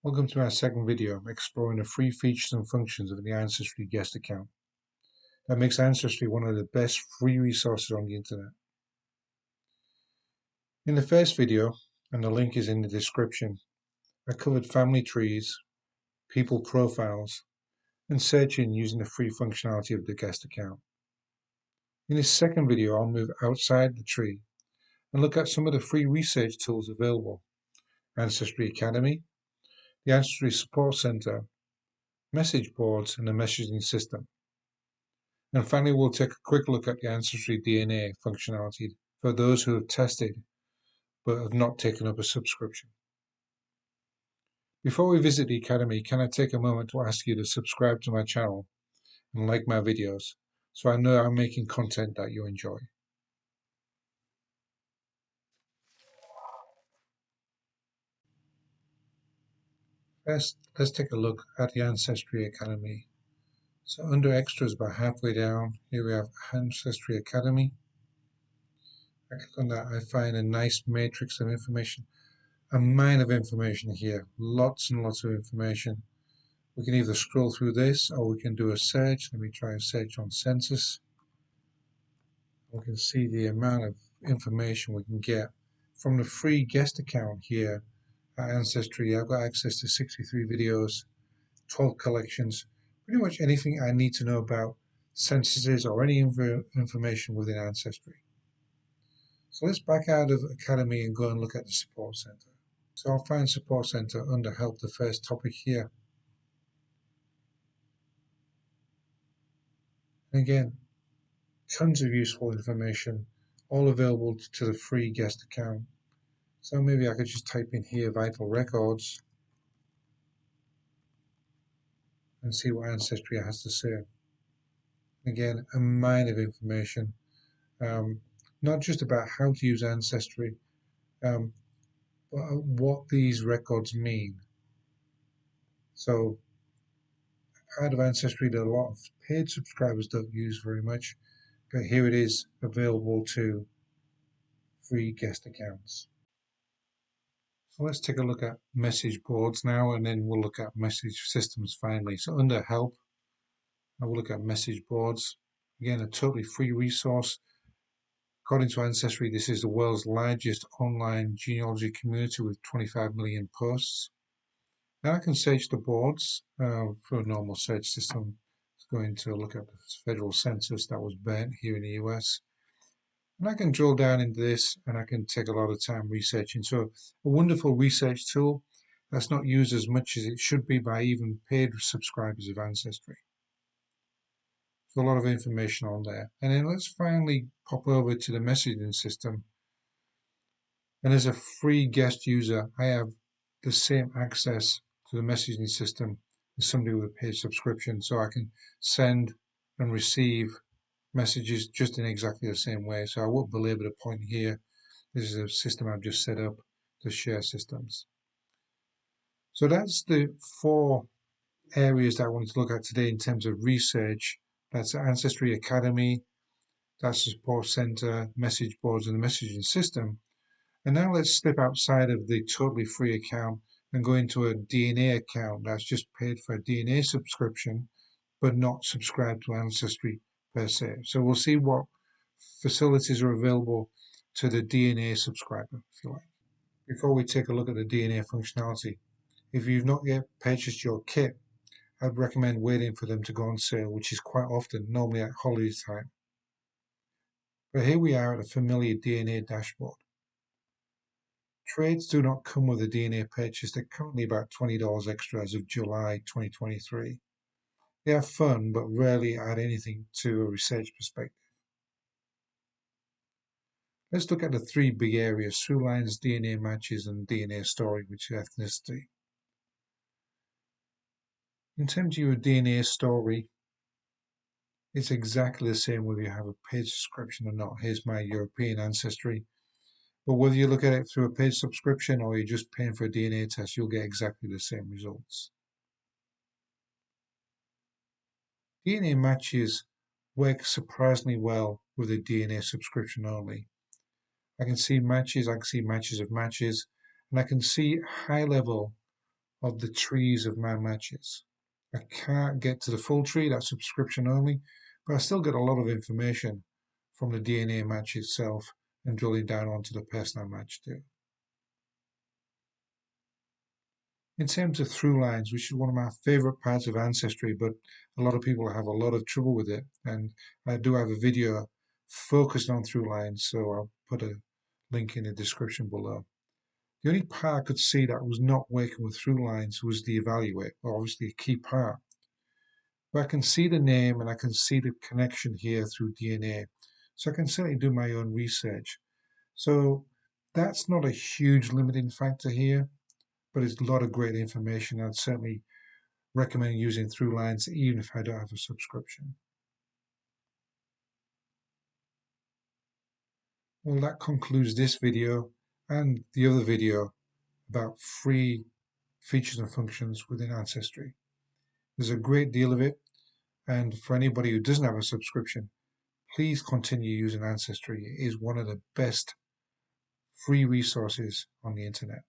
Welcome to our second video exploring the free features and functions of the Ancestry guest account. That makes Ancestry one of the best free resources on the internet. In the first video, and the link is in the description, I covered family trees, people profiles, and searching using the free functionality of the guest account. In this second video, I'll move outside the tree and look at some of the free research tools available: Ancestry Academy, the Ancestry Support Center, message boards, and the messaging system. And finally, we'll take a quick look at the Ancestry DNA functionality for those who have tested but have not taken up a subscription. Before we visit the Academy, can I take a moment to ask you to subscribe to my channel and like my videos so I know I'm making content that you enjoy. First, let's take a look at the Ancestry Academy. So under extras, about halfway down, here we have Ancestry Academy. I click on that, I find a nice matrix of information, a mine of information here, lots and lots of information. We can either scroll through this or we can do a search. Let me try a search on census. We can see the amount of information we can get from the free guest account here at Ancestry. I've got access to 63 videos, 12 collections, pretty much anything I need to know about censuses or any information within Ancestry. So let's back out of Academy and go and look at the Support Center. So I'll find Support Center under Help, the first topic here. And again, tons of useful information, all available to the free guest account. So maybe I could just type in here vital records and see what Ancestry has to say. Again, a mine of information, not just about how to use Ancestry, but what these records mean. So part of Ancestry that a lot of paid subscribers don't use very much, but here it is available to free guest accounts. So let's take a look at message boards now, and then we'll look at message systems finally. So under help, I will look at message boards. Again, a totally free resource. According to Ancestry, this is the world's largest online genealogy community with 25 million posts. Now I can search the boards for a normal search system. It's going to look at the federal census that was burnt here in the US. And I can drill down into this and I can take a lot of time researching. So a wonderful research tool that's not used as much as it should be by even paid subscribers of Ancestry. So a lot of information on there. And then let's finally pop over to the messaging system. And as a free guest user, I have the same access to the messaging system as somebody with a paid subscription. So I can send and receive messages just in exactly the same way. So I won't belabor the point here. This is a system I've just set up to share systems. So that's the 4 areas that I wanted to look at today in terms of research. That's the Ancestry Academy, that's the Support Center, message boards, and the messaging system. And now let's step outside of the totally free account and go into a DNA account that's just paid for a DNA subscription, but not subscribed to Ancestry per se. So we'll see what facilities are available to the DNA subscriber, if you like. Before we take a look at the DNA functionality, if you've not yet purchased your kit, I'd recommend waiting for them to go on sale, which is quite often, normally at holiday time. But here we are at a familiar DNA dashboard. Trades do not come with a DNA purchase. They're currently about $20 extra as of July 2023. They are fun, but rarely add anything to a research perspective. Let's look at the 3 big areas: through lines, DNA matches, and DNA story, which is ethnicity. In terms of your DNA story, it's exactly the same whether you have a paid subscription or not. Here's my European ancestry. But whether you look at it through a paid subscription or you're just paying for a DNA test, you'll get exactly the same results. DNA matches work surprisingly well with a DNA subscription only. I can see matches of matches, and I can see high level of the trees of my matches. I can't get to the full tree, that's subscription only, but I still get a lot of information from the DNA match itself and drilling down onto the person I matched to. In terms of through lines, which is one of my favorite parts of Ancestry, but a lot of people have a lot of trouble with it. And I do have a video focused on through lines, so I'll put a link in the description below. The only part I could see that was not working with through lines was the evaluate, obviously a key part. But I can see the name and I can see the connection here through DNA. So I can certainly do my own research. So that's not a huge limiting factor here, but it's a lot of great information. I'd certainly recommend using through lines even if I don't have a subscription. Well, that concludes this video and the other video about free features and functions within Ancestry. There's a great deal of it, and for anybody who doesn't have a subscription, please continue using Ancestry. It is one of the best free resources on the internet.